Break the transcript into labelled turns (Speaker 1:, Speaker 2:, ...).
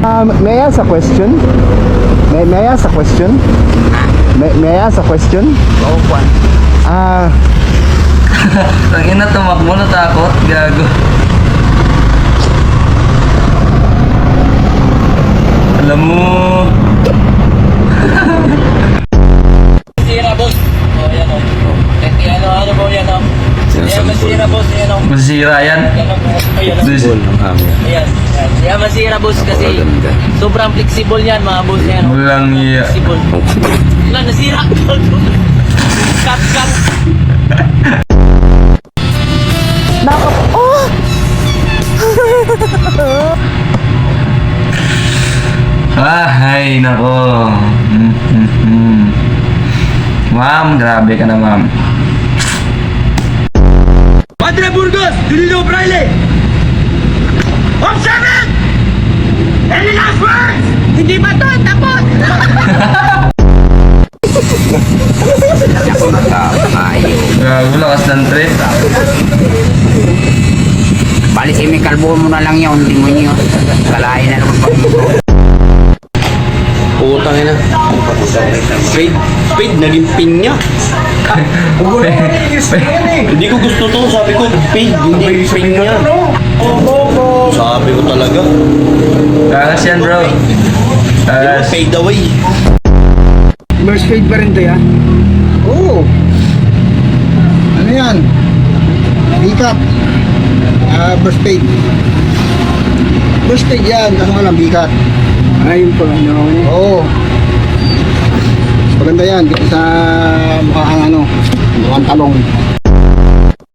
Speaker 1: May I ask a question? May I ask a question? May I ask a question?
Speaker 2: Oo, Juan.
Speaker 3: Tangin na, tumakbo, natakot. Gago. Alam mo.
Speaker 2: Masira, boss. O, yan o. Ano po yan o? Yan, masira, boss. Yan o.
Speaker 3: Masisira yan.
Speaker 2: Yan o. Ayan o. Ayan. Yan, masira, boss. Kasi sobrang flexible yan, mga boss. Yan o.
Speaker 3: Walang iya.
Speaker 2: Flexible. Wala, nasira. Cut, cut.
Speaker 3: Ay, nako. Ma'am, grabe ka na, ma'am.
Speaker 4: Padre Burgos, Julio Braille! Observant! Any last words? Hindi ba to? Tapos!
Speaker 2: Ako nagkakayo.
Speaker 3: Gago, lakas ng trip.
Speaker 2: Bali, chemical mo na lang yun. Hindi mo yun. Kalahin na naman pa.
Speaker 4: Putang ina. Spade, naging pinya. Hindi ko gusto to. Sabi ko, spade, hindi pinya. Sabi ko talaga.
Speaker 3: Takas yan, bro. Takas.
Speaker 4: Fade away.
Speaker 1: Burst fade pa rin to, ya? Oo. Ano yan? Bikat. Burst fade. Burst fade yan. Kaso nga lang, bikat. Ayun po, ano? Oo. Maganda yan. Dito sa mukhang mukhang talong.